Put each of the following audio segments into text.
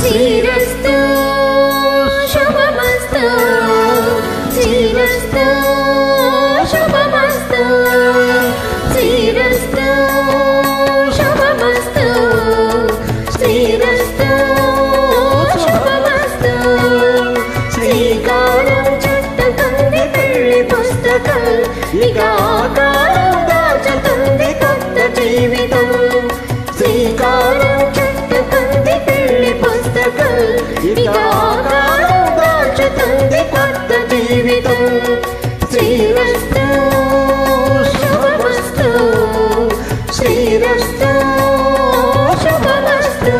శ్రీరస్తు శుభమస్తు శ్రీరస్తు శుభమస్తు శ్రీరస్తు శుభమస్తు శ్రీరస్తు శుభమస్తు శ్రీకారం చుట్టుకుంది పెళ్లి పుస్తకం ఇక ఆకారం దాచుతుంది కొత్త జీవితం శ్రీకారం చుట్టుకుంది పెళ్లి పుస్తకం ఇక ఆకారం దాచుతుంది కొత్త జీవితం శ్రీరస్తు శుభమస్తు శ్రీరస్తు శుభమస్తు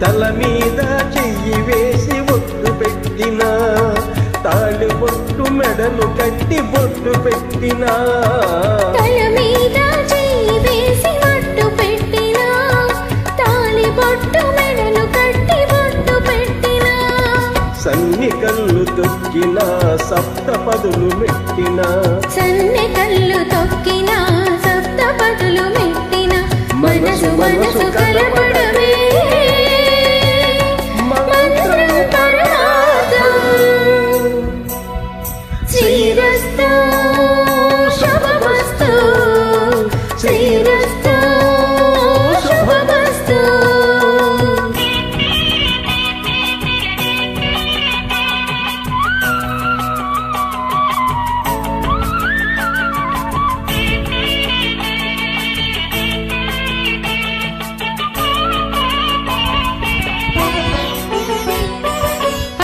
తల మీద చెయ్యి వేసి ఒట్టు పెట్టినా తాళి బొట్టు మెడను కట్టి బొట్టు పెట్టినా తల మీద చెయ్యి వేసి ఒట్టు పెట్టినా తాళి బొట్టు మెడను కట్టి బొట్టు పెట్టినా సన్ని కళ్ళు తొక్కినా సప్తపదులు మెట్టినా సన్ని కళ్ళు తొక్కినా సప్తపదులు మెట్టినా మనసు మనసు కలపడమే శ్రీరస్తు శుభమస్తు శ్రీరస్తు శుభమస్తు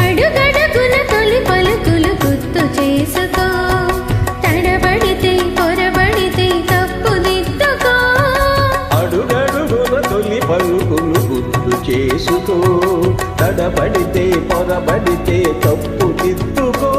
అడుగడుగున తొలి పలుకులు గుర్తు చేసుకో తడబడితే పొరబడితే తప్పు దిద్దుకో అడుగడుగున తొలి పలుకులు గుర్తు చేసుకో తడబడితే పొరబడితే తప్పు దిద్దుకో